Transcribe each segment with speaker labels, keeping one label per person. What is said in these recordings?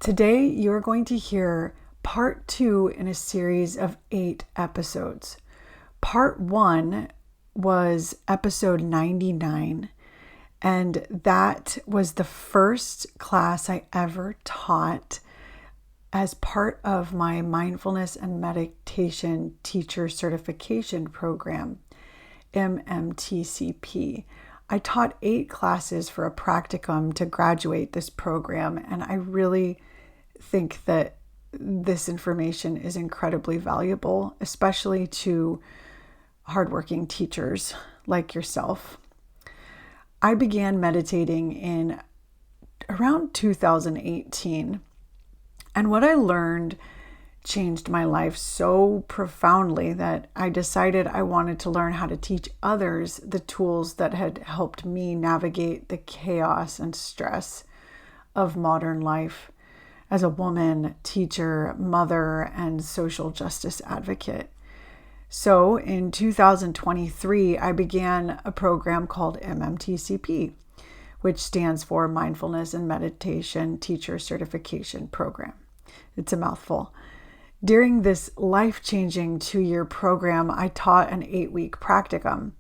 Speaker 1: Today, you're going to hear part 2 in a series of 8 episodes. Part 1 was episode 99, and that was the first class I ever taught as part of my mindfulness and meditation teacher certification program, MMTCP. I taught 8 classes for a practicum to graduate this program, and I really think that this information is incredibly valuable, especially to hardworking teachers like yourself. I began meditating in around 2018, and what I learned changed my life so profoundly that I decided I wanted to learn how to teach others the tools that had helped me navigate the chaos and stress of modern life as a woman, teacher, mother, and social justice advocate. So in 2023, I began a program called MMTCP, which stands for Mindfulness and Meditation Teacher Certification Program. It's a mouthful. During this life-changing 2-year program, I taught an 8-week practicum.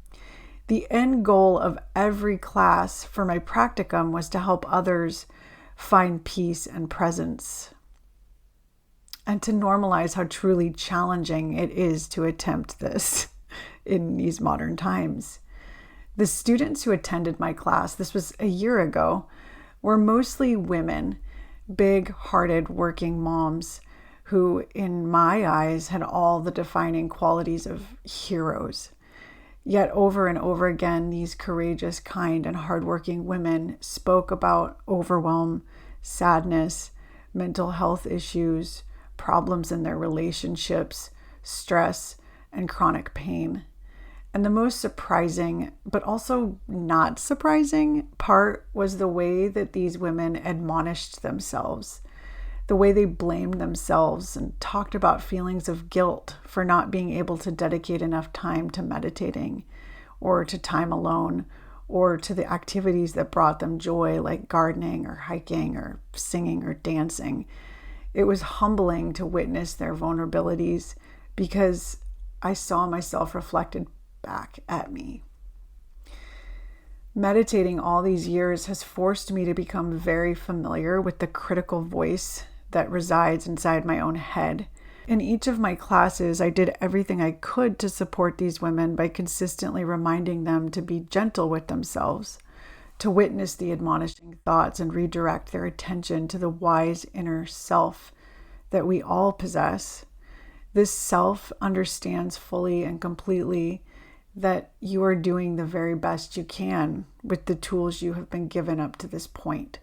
Speaker 1: The end goal of every class for my practicum was to help others find peace and presence, and to normalize how truly challenging it is to attempt this in these modern times. The students who attended my class, this was a year ago, were mostly women, big-hearted working moms who, in my eyes, had all the defining qualities of heroes. Yet over and over again, these courageous, kind, and hardworking women spoke about overwhelm, sadness, mental health issues, problems in their relationships, stress, and chronic pain. And the most surprising, but also not surprising part was the way that these women admonished themselves, the way they blamed themselves and talked about feelings of guilt for not being able to dedicate enough time to meditating or to time alone or to the activities that brought them joy, like gardening or hiking or singing or dancing. It was humbling to witness their vulnerabilities because I saw myself reflected back at me. Meditating all these years has forced me to become very familiar with the critical voice that resides inside my own head. In each of my classes, I did everything I could to support these women by consistently reminding them to be gentle with themselves, to witness the admonishing thoughts and redirect their attention to the wise inner self that we all possess. This self understands fully and completely that you are doing the very best you can with the tools you have been given up to this point.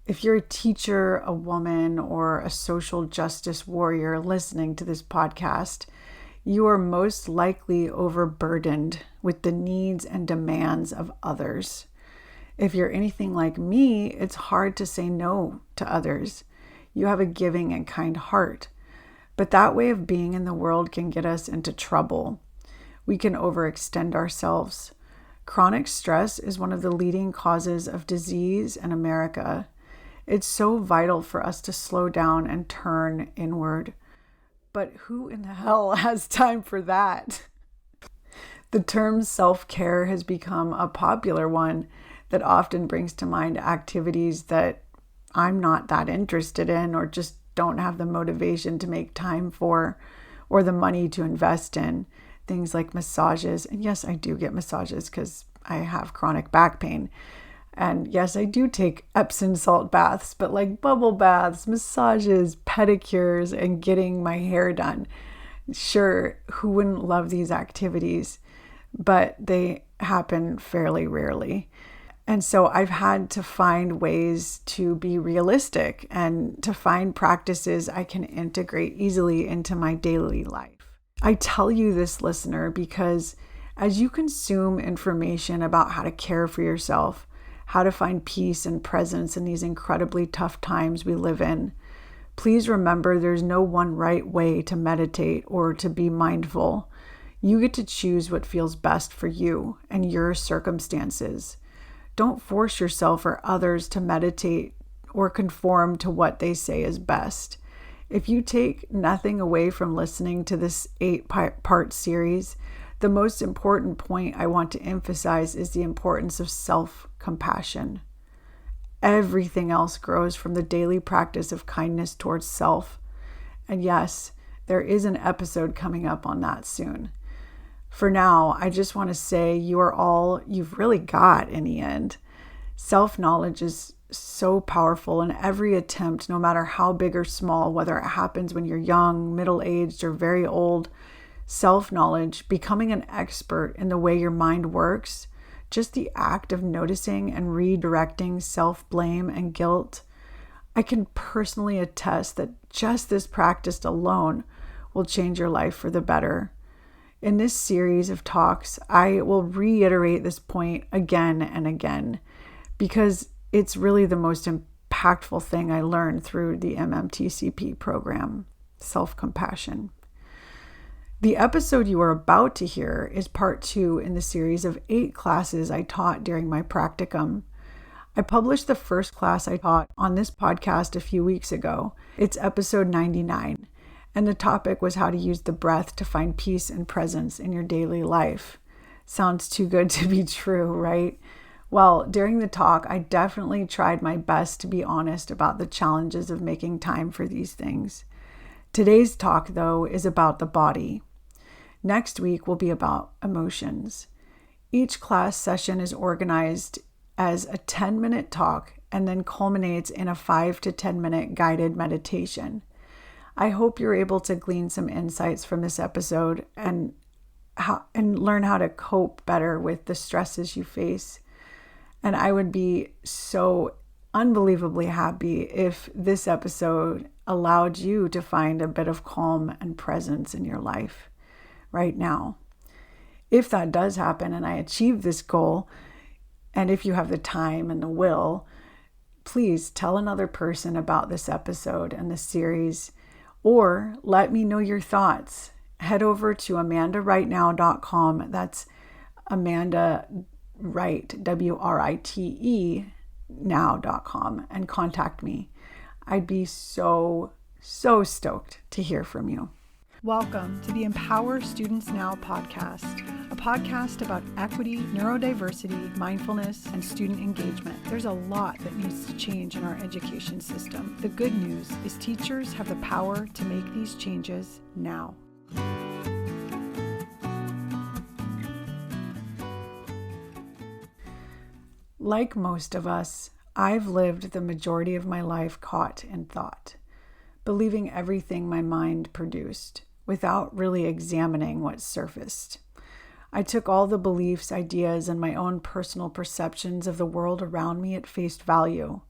Speaker 1: If you're a teacher, a woman, or a social justice warrior listening to this podcast, you are most likely overburdened with the needs and demands of others. If you're anything like me, it's hard to say no to others. You have a giving and kind heart, but that way of being in the world can get us into trouble. We can overextend ourselves. Chronic stress is one of the leading causes of disease in America. It's so vital for us to slow down and turn inward. But who in the hell has time for that? The term self-care has become a popular one that often brings to mind activities that I'm not that interested in or just don't have the motivation to make time for or the money to invest in. Things like massages. And yes, I do get massages because I have chronic back pain. And yes, I do take Epsom salt baths, but like bubble baths, massages, pedicures, and getting my hair done. Sure, who wouldn't love these activities? But they happen fairly rarely. And so I've had to find ways to be realistic and to find practices I can integrate easily into my daily life. I tell you this, listener, because as you consume information about how to care for yourself, how to find peace and presence in these incredibly tough times we live in, please remember there's no one right way to meditate or to be mindful. You get to choose what feels best for you and your circumstances. Don't force yourself or others to meditate or conform to what they say is best. If you take nothing away from listening to this 8-part series, the most important point I want to emphasize is the importance of self-compassion. Everything else grows from the daily practice of kindness towards self. And yes, there is an episode coming up on that soon. For now, I just want to say you are all you've really got in the end. Self-knowledge is so powerful, and every attempt, no matter how big or small, whether it happens when you're young, middle-aged, or very old, self-knowledge, becoming an expert in the way your mind works, just the act of noticing and redirecting self-blame and guilt, I can personally attest that just this practice alone will change your life for the better. In this series of talks, I will reiterate this point again and again because it's really the most impactful thing I learned through the MMTCP program, self-compassion. The episode you are about to hear is part 2 in the series of 8 classes I taught during my practicum. I published the first class I taught on this podcast a few weeks ago. It's episode 99, and the topic was how to use the breath to find peace and presence in your daily life. Sounds too good to be true, right? Well, during the talk, I definitely tried my best to be honest about the challenges of making time for these things. Today's talk, though, is about the body. Next week will be about emotions. Each class session is organized as a 10-minute talk and then culminates in a 5 to 10-minute guided meditation. I hope you're able to glean some insights from this episode and learn how to cope better with the stresses you face. And I would be so unbelievably happy if this episode allowed you to find a bit of calm and presence in your life right now. If that does happen and I achieve this goal, and if you have the time and the will, please tell another person about this episode and this series, or let me know your thoughts. Head over to amandarightnow.com. That's Amanda Wright, WRITE now.com, and contact me. I'd be so stoked to hear from you. Welcome to the Empower Students Now podcast, a podcast about equity, neurodiversity, mindfulness, and student engagement. There's a lot that needs to change in our education system. The good news is teachers have the power to make these changes now. Like most of us, I've lived the majority of my life caught in thought, believing everything my mind produced, without really examining what surfaced. I took all the beliefs, ideas, and my own personal perceptions of the world around me at face value.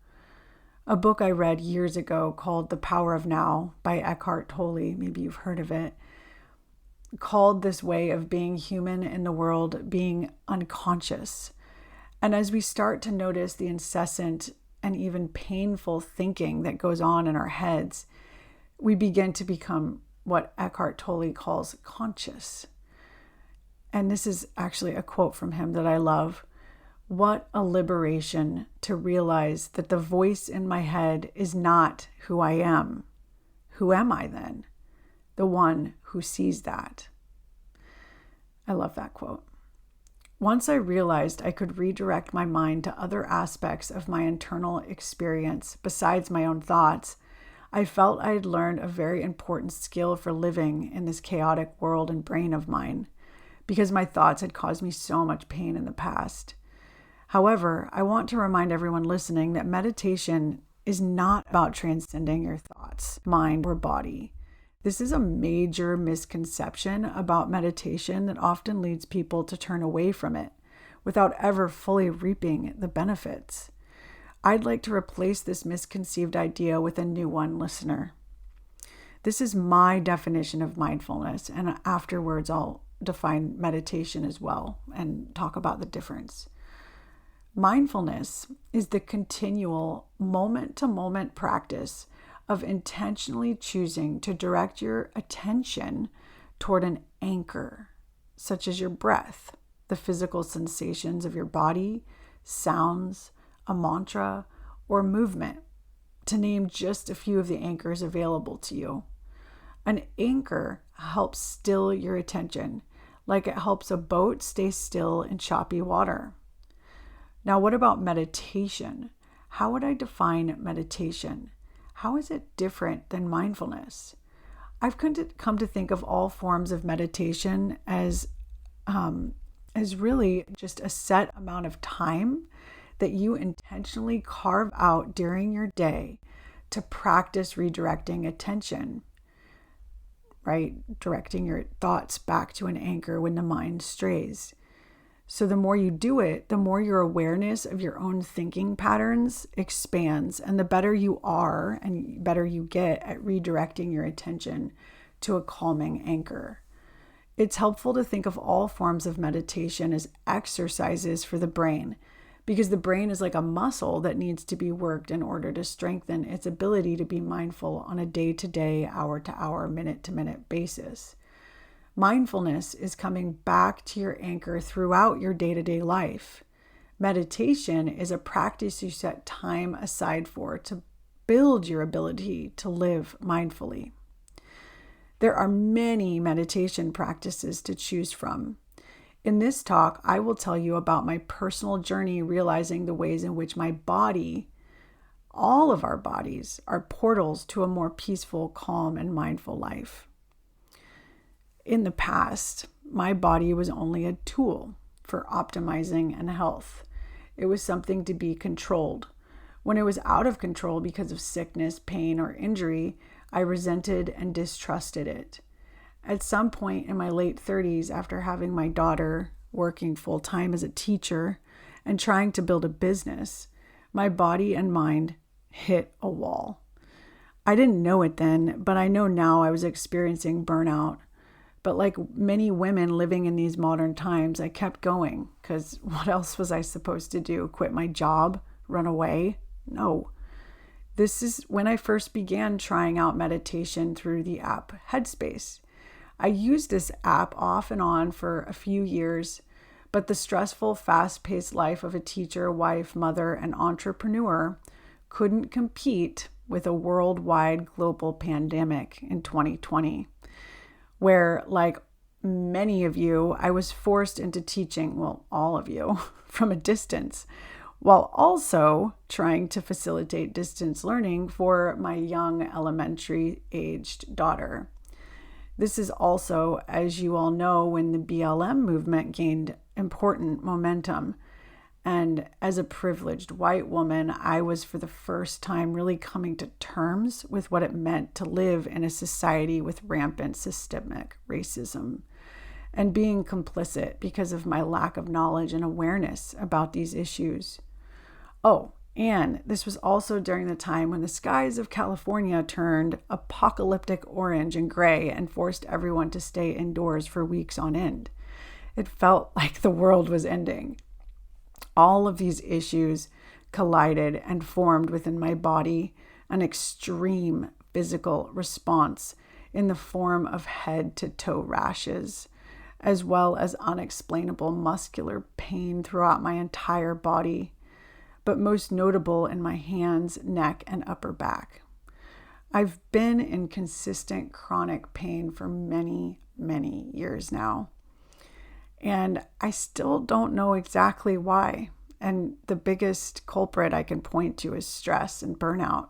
Speaker 1: A book I read years ago called The Power of Now by Eckhart Tolle, maybe you've heard of it, called this way of being human in the world being unconscious. And as we start to notice the incessant and even painful thinking that goes on in our heads, we begin to become what Eckhart Tolle calls conscious. And this is actually a quote from him that I love. What a liberation to realize that the voice in my head is not who I am. Who am I then? The one who sees that. I love that quote. Once I realized I could redirect my mind to other aspects of my internal experience besides my own thoughts, I felt I had learned a very important skill for living in this chaotic world and brain of mine, because my thoughts had caused me so much pain in the past. However, I want to remind everyone listening that meditation is not about transcending your thoughts, mind, or body. This is a major misconception about meditation that often leads people to turn away from it without ever fully reaping the benefits. I'd like to replace this misconceived idea with a new one, listener. This is my definition of mindfulness, and afterwards I'll define meditation as well and talk about the difference. Mindfulness is the continual moment-to-moment practice of intentionally choosing to direct your attention toward an anchor, such as your breath, the physical sensations of your body, sounds, a mantra, or movement. to name just a few of the anchors available to you. An anchor helps still your attention, like it helps a boat stay still in choppy water. Now, what about meditation? How would I define meditation? How is it different than mindfulness? I've come to think of all forms of meditation as really just a set amount of time that you intentionally carve out during your day to practice redirecting attention, right? Directing your thoughts back to an anchor when the mind strays. So the more you do it, the more your awareness of your own thinking patterns expands, and the better you are and better you get at redirecting your attention to a calming anchor. It's helpful to think of all forms of meditation as exercises for the brain, because the brain is like a muscle that needs to be worked in order to strengthen its ability to be mindful on a day-to-day, hour-to-hour, minute-to-minute basis. Mindfulness is coming back to your anchor throughout your day-to-day life. Meditation is a practice you set time aside for to build your ability to live mindfully. There are many meditation practices to choose from. In this talk, I will tell you about my personal journey realizing the ways in which my body, all of our bodies, are portals to a more peaceful, calm, and mindful life. In the past, my body was only a tool for optimizing and health. It was something to be controlled. When it was out of control because of sickness, pain, or injury, I resented and distrusted it. At some point in my late 30s, after having my daughter, working full-time as a teacher, and trying to build a business, my body and mind hit a wall. I didn't know it then, but I know now I was experiencing burnout. But like many women living in these modern times, I kept going, because what else was I supposed to do? Quit my job? Run away? No. This is when I first began trying out meditation through the app Headspace. I used this app off and on for a few years, but the stressful, fast-paced life of a teacher, wife, mother, and entrepreneur couldn't compete with a worldwide global pandemic in 2020. Where, like many of you, I was forced into teaching, well, all of you, from a distance, while also trying to facilitate distance learning for my young elementary-aged daughter. This is also, as you all know, when the BLM movement gained important momentum. And as a privileged white woman, I was for the first time really coming to terms with what it meant to live in a society with rampant systemic racism and being complicit because of my lack of knowledge and awareness about these issues. Oh, and this was also during the time when the skies of California turned apocalyptic orange and gray and forced everyone to stay indoors for weeks on end. It felt like the world was ending. All of these issues collided and formed within my body an extreme physical response in the form of head-to-toe rashes, as well as unexplainable muscular pain throughout my entire body, but most notable in my hands, neck, and upper back. I've been in consistent chronic pain for many, many years now. And I still don't know exactly why. And the biggest culprit I can point to is stress and burnout.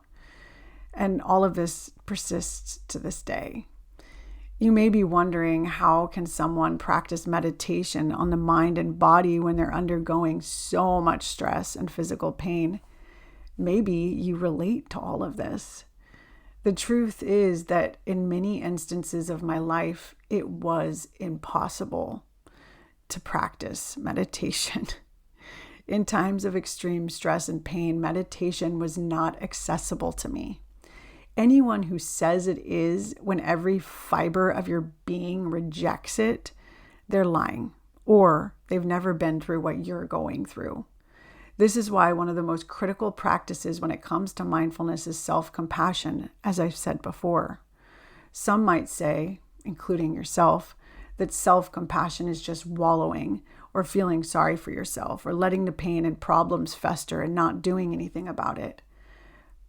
Speaker 1: And all of this persists to this day. You may be wondering, how can someone practice meditation on the mind and body when they're undergoing so much stress and physical pain? Maybe you relate to all of this. The truth is that in many instances of my life, it was impossible to practice meditation. In times of extreme stress and pain, meditation was not accessible to me. Anyone who says it is when every fiber of your being rejects it, they're lying, or they've never been through what you're going through. This is why one of the most critical practices when it comes to mindfulness is self-compassion, as I've said before. Some might say, including yourself, that self-compassion is just wallowing or feeling sorry for yourself or letting the pain and problems fester and not doing anything about it.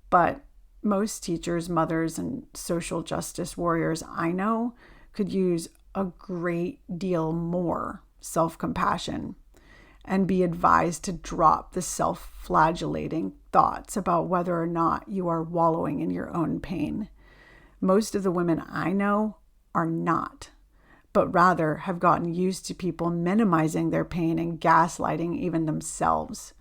Speaker 1: But most teachers, mothers, and social justice warriors I know could use a great deal more self-compassion and be advised to drop the self-flagellating thoughts about whether or not you are wallowing in your own pain. Most of the women I know are not, but rather have gotten used to people minimizing their pain and gaslighting even themselves.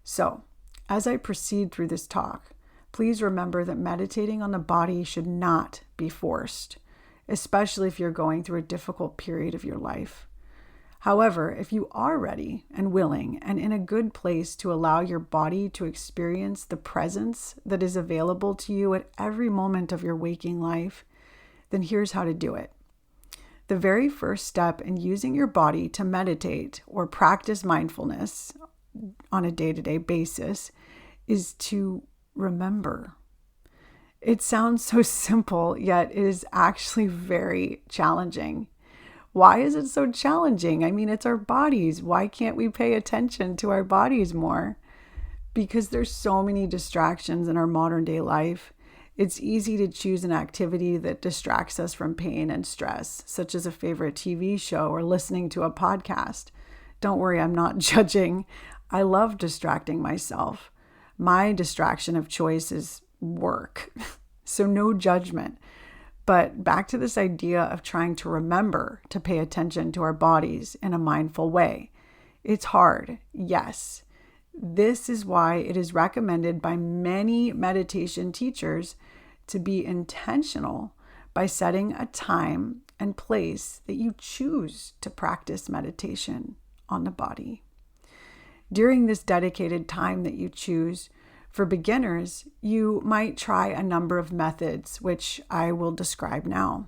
Speaker 1: So, as I proceed through this talk, please remember that meditating on the body should not be forced, especially if you're going through a difficult period of your life. However, if you are ready and willing and in a good place to allow your body to experience the presence that is available to you at every moment of your waking life, then here's how to do it. The very first step in using your body to meditate or practice mindfulness on a day-to-day basis is to remember. It sounds so simple, yet it is actually very challenging. Why is it so challenging? I mean, it's our bodies. Why can't we pay attention to our bodies more? Because there's so many distractions in our modern day life. It's easy to choose an activity that distracts us from pain and stress, such as a favorite TV show or listening to a podcast. Don't worry, I'm not judging. I love distracting myself. My distraction of choice is work, so no judgment. But back to this idea of trying to remember to pay attention to our bodies in a mindful way. It's hard, yes. This is why it is recommended by many meditation teachers to be intentional by setting a time and place that you choose to practice meditation on the body. During this dedicated time that you choose, for beginners, you might try a number of methods, which I will describe now.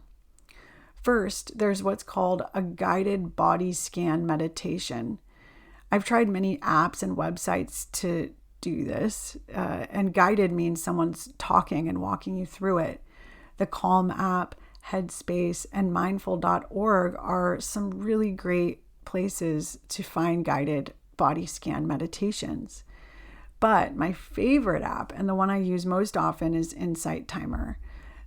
Speaker 1: First, there's what's called a guided body scan meditation. I've tried many apps and websites to do this, and guided means someone's talking and walking you through it. The Calm app, Headspace, and mindful.org are some really great places to find guided body scan meditations. But my favorite app, and the one I use most often, is Insight Timer.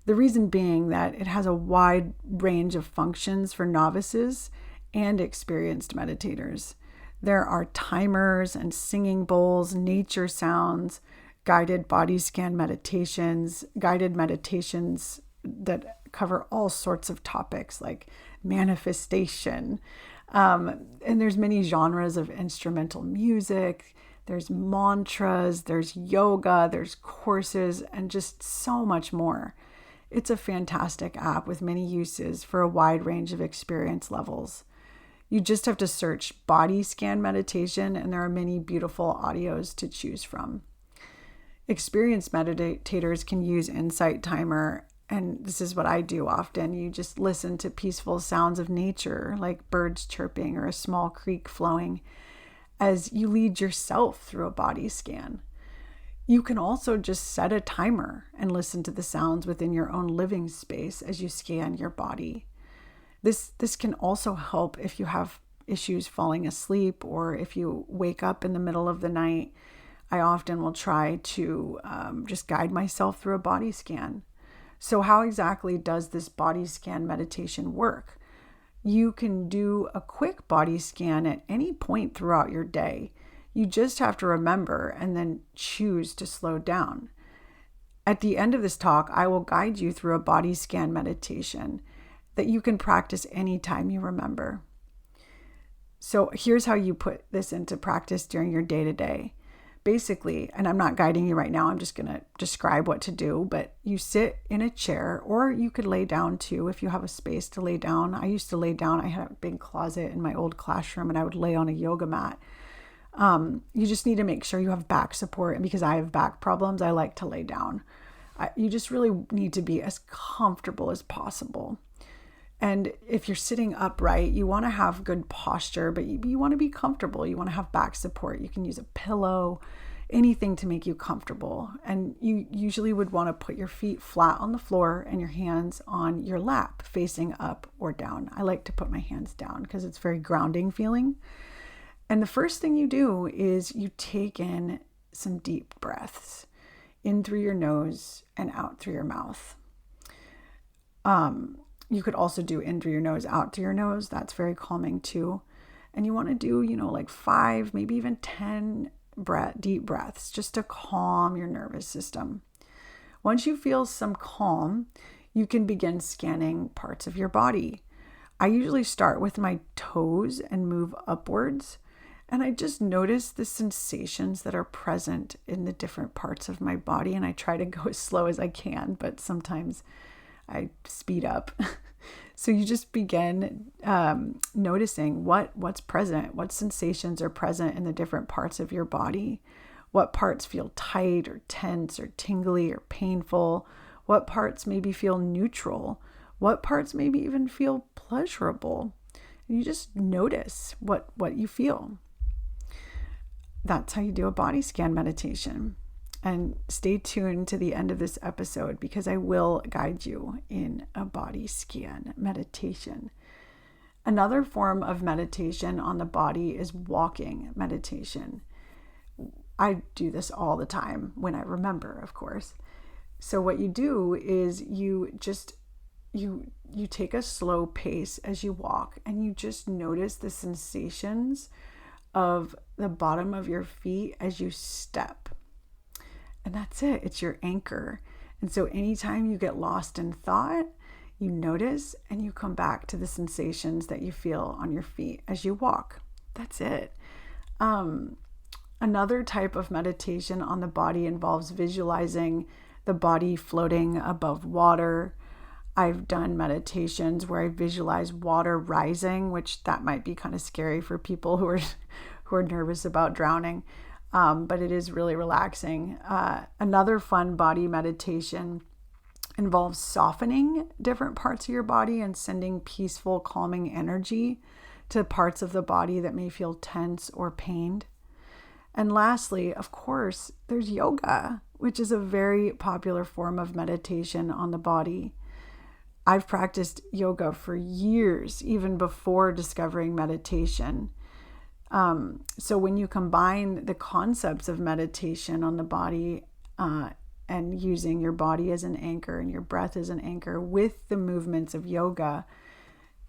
Speaker 1: The reason being that it has a wide range of functions for novices and experienced meditators. There are timers and singing bowls, nature sounds, guided body scan meditations, guided meditations that cover all sorts of topics like manifestation. And there's many genres of instrumental music. There's mantras, there's yoga, there's courses, and just so much more. It's a fantastic app with many uses for a wide range of experience levels. You just have to search body scan meditation, and there are many beautiful audios to choose from. Experienced meditators can use Insight Timer, and this is what I do often. You just listen to peaceful sounds of nature, like birds chirping or a small creek flowing, as you lead yourself through a body scan. You can also just set a timer and listen to the sounds within your own living space as you scan your body. This can also help if you have issues falling asleep or if you wake up in the middle of the night. I often will try to just guide myself through a body scan. So how exactly does this body scan meditation work? You can do a quick body scan at any point throughout your day. You just have to remember and then choose to slow down. At the end of this talk, I will guide you through a body scan meditation that you can practice anytime you remember. So here's how you put this into practice during your day-to-day. Basically, and I'm not guiding you right now, I'm just going to describe what to do, but you sit in a chair, or you could lay down too if you have a space to lay down. I used to lay down. I had a big closet in my old classroom and I would lay on a yoga mat. You just need to make sure you have back support. And because I have back problems, I like to lay down. You just really need to be as comfortable as possible. And if you're sitting upright, you want to have good posture, but you want to be comfortable. You want to have back support. You can use a pillow, anything to make you comfortable. And you usually would want to put your feet flat on the floor and your hands on your lap, facing up or down. I like to put my hands down because it's very grounding feeling. And the first thing you do is you take in some deep breaths. in through your nose and out through your mouth. You could also do in through your nose, out through your nose. That's very calming too. And you want to do, like 5, maybe even 10 deep breaths just to calm your nervous system. Once you feel some calm, you can begin scanning parts of your body. I usually start with my toes and move upwards, and I just notice the sensations that are present in the different parts of my body, and I try to go as slow as I can, but sometimes I speed up. So you just begin noticing what's present, what sensations are present in the different parts of your body, what parts feel tight or tense or tingly or painful, what parts maybe feel neutral, what parts maybe even feel pleasurable. You just notice what you feel. That's how you do a body scan meditation. And stay tuned to the end of this episode because I will guide you in a body scan meditation. Another form of meditation on the body is walking meditation. I do this all the time when I remember, of course. So what you do is you take a slow pace as you walk, and you just notice the sensations of the bottom of your feet as you step. And that's it. It's your anchor. And so anytime you get lost in thought, you notice and you come back to the sensations that you feel on your feet as you walk. That's it. Another type of meditation on the body involves visualizing the body floating above water. I've done meditations where I visualize water rising, which that might be kind of scary for people who are nervous about drowning. But it is really relaxing. Another fun body meditation involves softening different parts of your body and sending peaceful, calming energy to parts of the body that may feel tense or pained. And lastly, of course, there's yoga, which is a very popular form of meditation on the body. I've practiced yoga for years, even before discovering meditation. So when you combine the concepts of meditation on the body and using your body as an anchor and your breath as an anchor with the movements of yoga,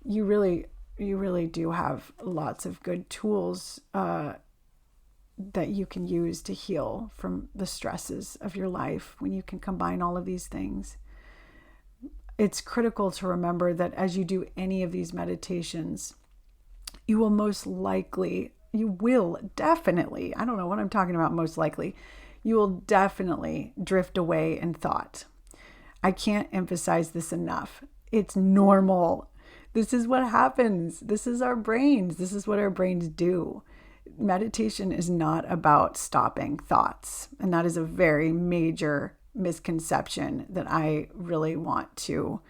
Speaker 1: you really do have lots of good tools that you can use to heal from the stresses of your life when you can combine all of these things. It's critical to remember that as you do any of these meditations, you will definitely, I don't know what I'm talking about, most likely, you will definitely drift away in thought. I can't emphasize this enough. It's normal. This is what happens. This is our brains. This is what our brains do. Meditation is not about stopping thoughts. And that is a very major misconception that I really want to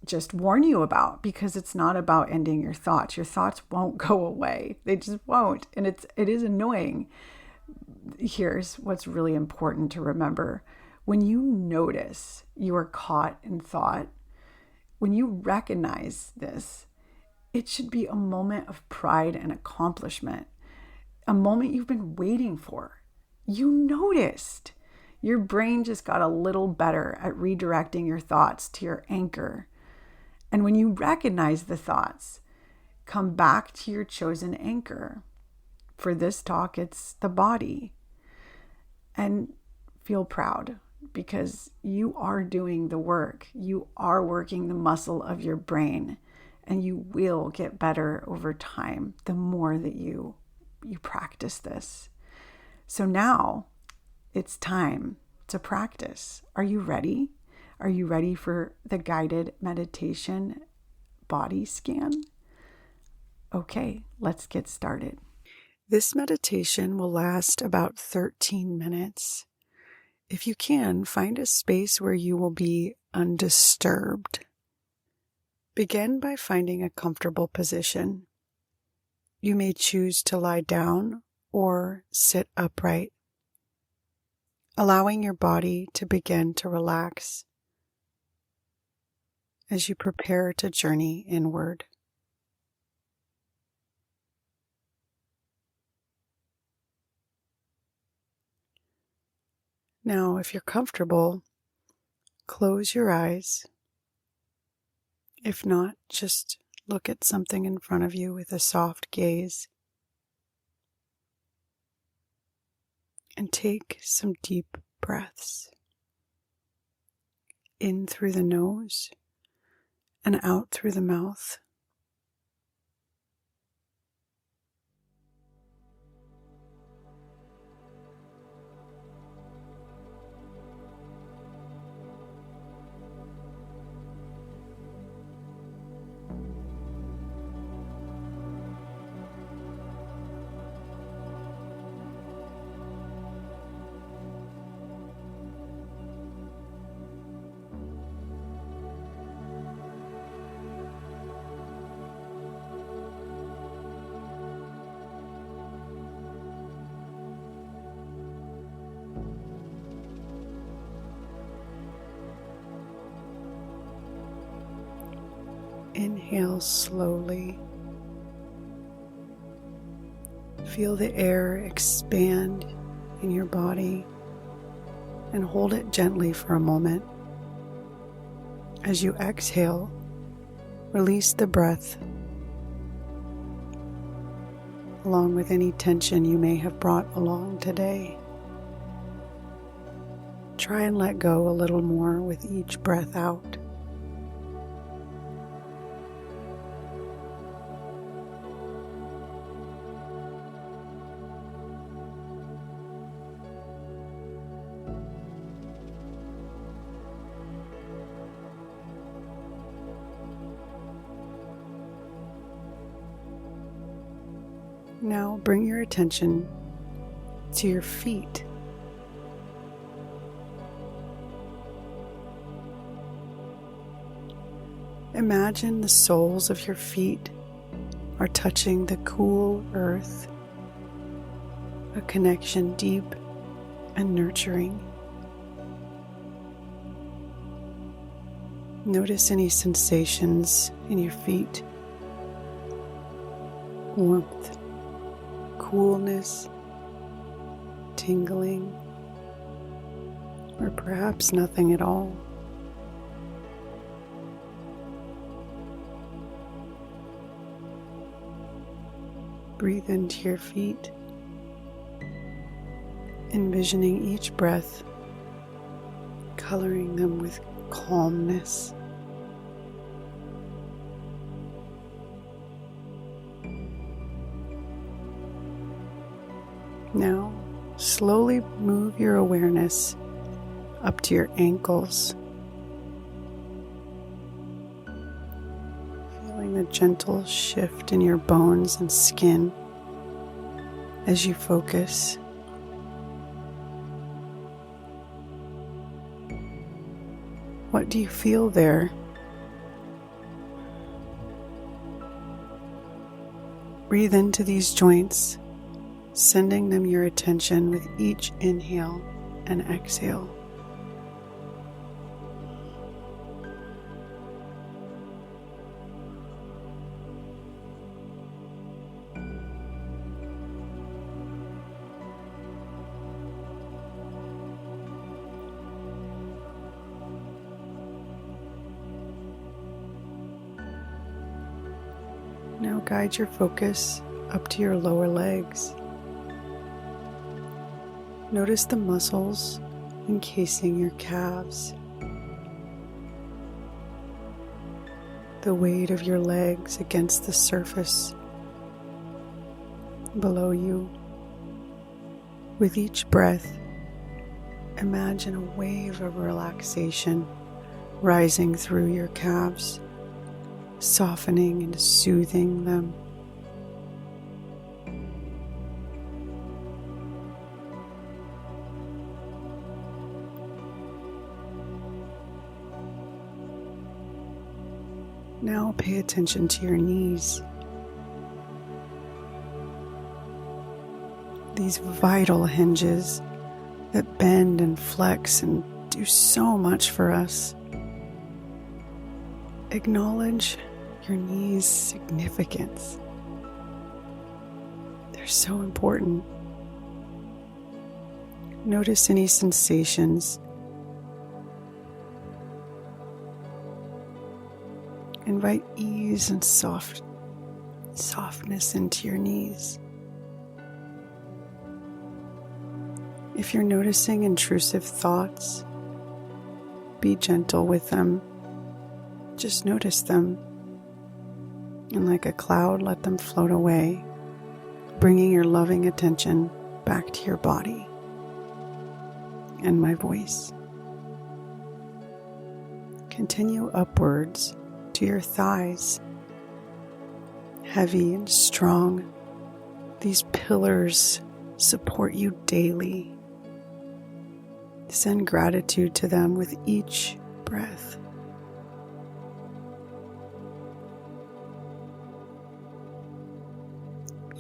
Speaker 1: just warn you about, because it's not about ending your thoughts. Your thoughts won't go away. They just won't. And it is annoying. Here's what's really important to remember. When you notice you are caught in thought, when you recognize this, it should be a moment of pride and accomplishment, a moment you've been waiting for. You noticed. Your brain just got a little better at redirecting your thoughts to your anchor. And when you recognize the thoughts, come back to your chosen anchor. For this talk, it's the body. And feel proud, because you are doing the work. You are working the muscle of your brain, and you will get better over time the more that you practice this. So now it's time to practice. Are you ready? Are you ready for the guided meditation body scan? Okay, let's get started. This meditation will last about 13 minutes. If you can, find a space where you will be undisturbed. Begin by finding a comfortable position. You may choose to lie down or sit upright, allowing your body to begin to relax as you prepare to journey inward. Now, if you're comfortable, close your eyes. If not, just look at something in front of you with a soft gaze. And take some deep breaths. In through the nose and out through the mouth. Inhale slowly. Feel the air expand in your body and hold it gently for a moment. As you exhale, release the breath along with any tension you may have brought along today. Try and let go a little more with each breath out. Now bring your attention to your feet. Imagine the soles of your feet are touching the cool earth, a connection deep and nurturing. Notice any sensations in your feet: warmth, coolness, tingling, or perhaps nothing at all. Breathe into your feet, envisioning each breath, coloring them with calmness. Now, slowly move your awareness up to your ankles, feeling the gentle shift in your bones and skin as you focus. What do you feel there? Breathe into these joints, sending them your attention with each inhale and exhale. Now guide your focus up to your lower legs. Notice the muscles encasing your calves, the weight of your legs against the surface below you. With each breath, imagine a wave of relaxation rising through your calves, softening and soothing them. Now pay attention to your knees. These vital hinges that bend and flex and do so much for us. Acknowledge your knees' significance. They're so important. Notice any sensations. Invite ease and softness into your knees. If you're noticing intrusive thoughts, be gentle with them. Just notice them. And like a cloud, let them float away, bringing your loving attention back to your body and my voice. Continue upwards to your thighs, heavy and strong. These pillars support you daily. Send gratitude to them with each breath.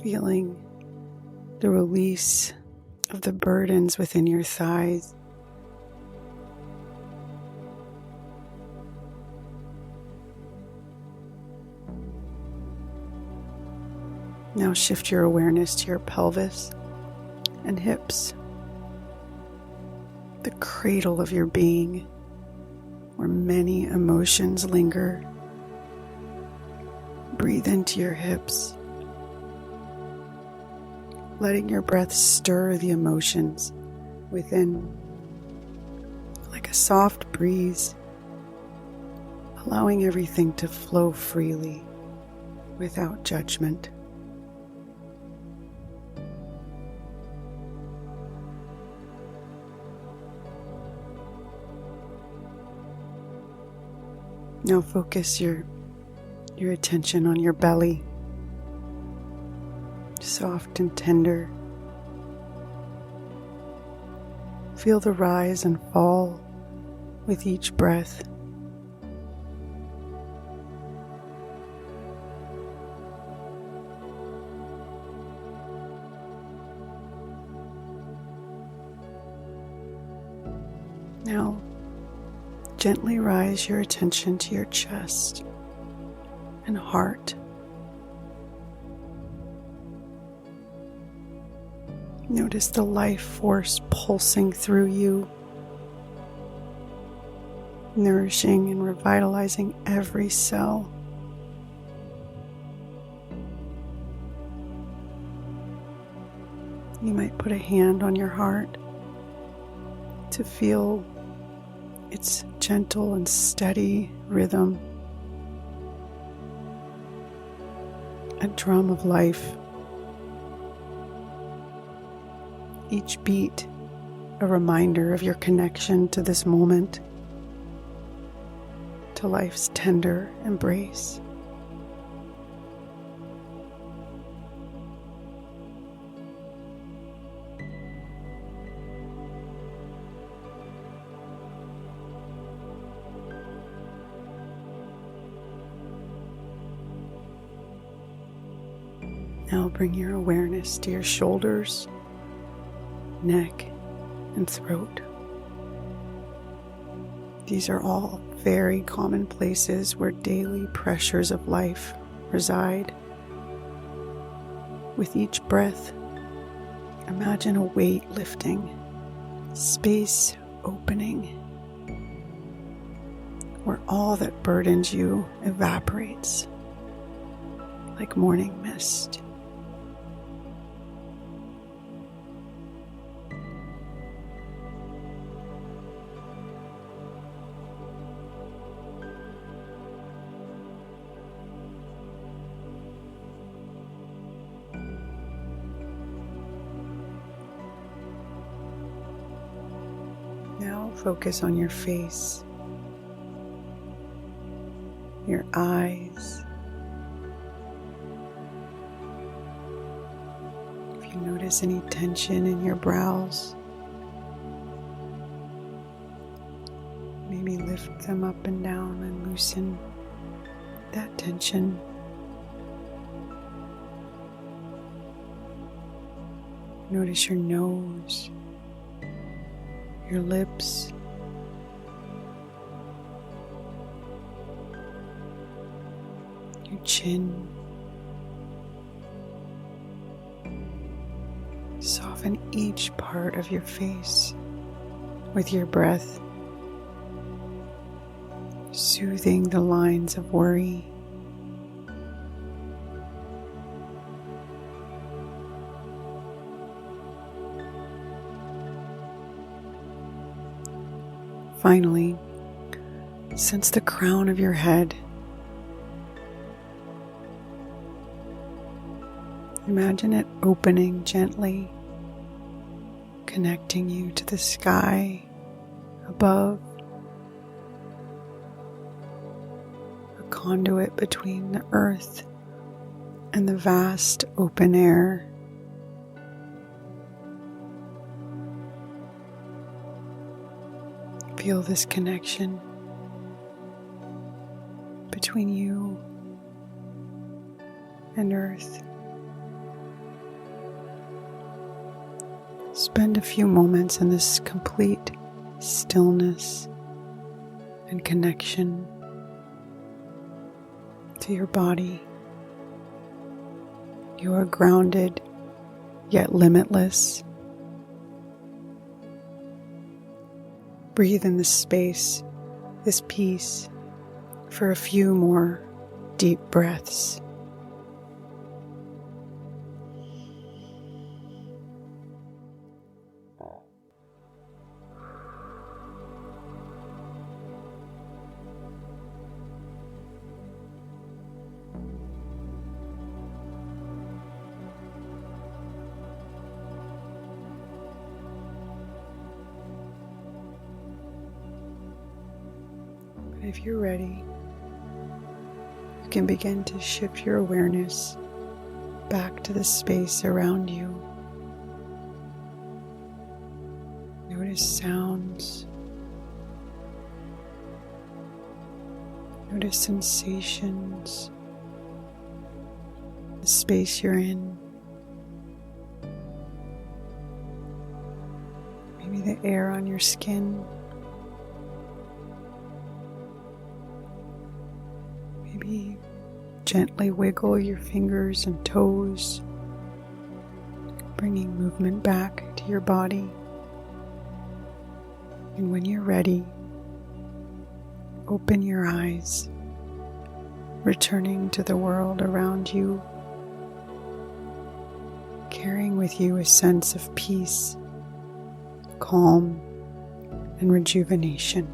Speaker 1: Feeling the release of the burdens within your thighs. Now shift your awareness to your pelvis and hips, the cradle of your being, where many emotions linger. Breathe into your hips, letting your breath stir the emotions within like a soft breeze, allowing everything to flow freely without judgment. Now focus your attention on your belly, soft and tender. Feel the rise and fall with each breath. Now, gently rise your attention to your chest and heart. Notice the life force pulsing through you, nourishing and revitalizing every cell. You might put a hand on your heart to feel its gentle and steady rhythm, a drum of life. Each beat a reminder of your connection to this moment, to life's tender embrace. Now bring your awareness to your shoulders, neck, and throat. These are all very common places where daily pressures of life reside. With each breath, imagine a weight lifting, space opening, where all that burdens you evaporates like morning mist. Now focus on your face, your eyes. If you notice any tension in your brows, maybe lift them up and down and loosen that tension. Notice your nose, your lips, your chin. Soften Soften each part of your face with your breath, soothing the lines of worry. Finally, sense the crown of your head. Imagine it opening gently, connecting you to the sky above, a conduit between the earth and the vast open air. Feel this connection between you and earth. Spend a few moments in this complete stillness and connection to your body. You are grounded yet limitless. Breathe in this space, this peace, for a few more deep breaths. If you're ready, you can begin to shift your awareness back to the space around you. Notice sounds. Notice sensations. The space you're in. Maybe the air on your skin. Maybe gently wiggle your fingers and toes, bringing movement back to your body. And when you're ready, open your eyes, returning to the world around you, carrying with you a sense of peace, calm, and rejuvenation.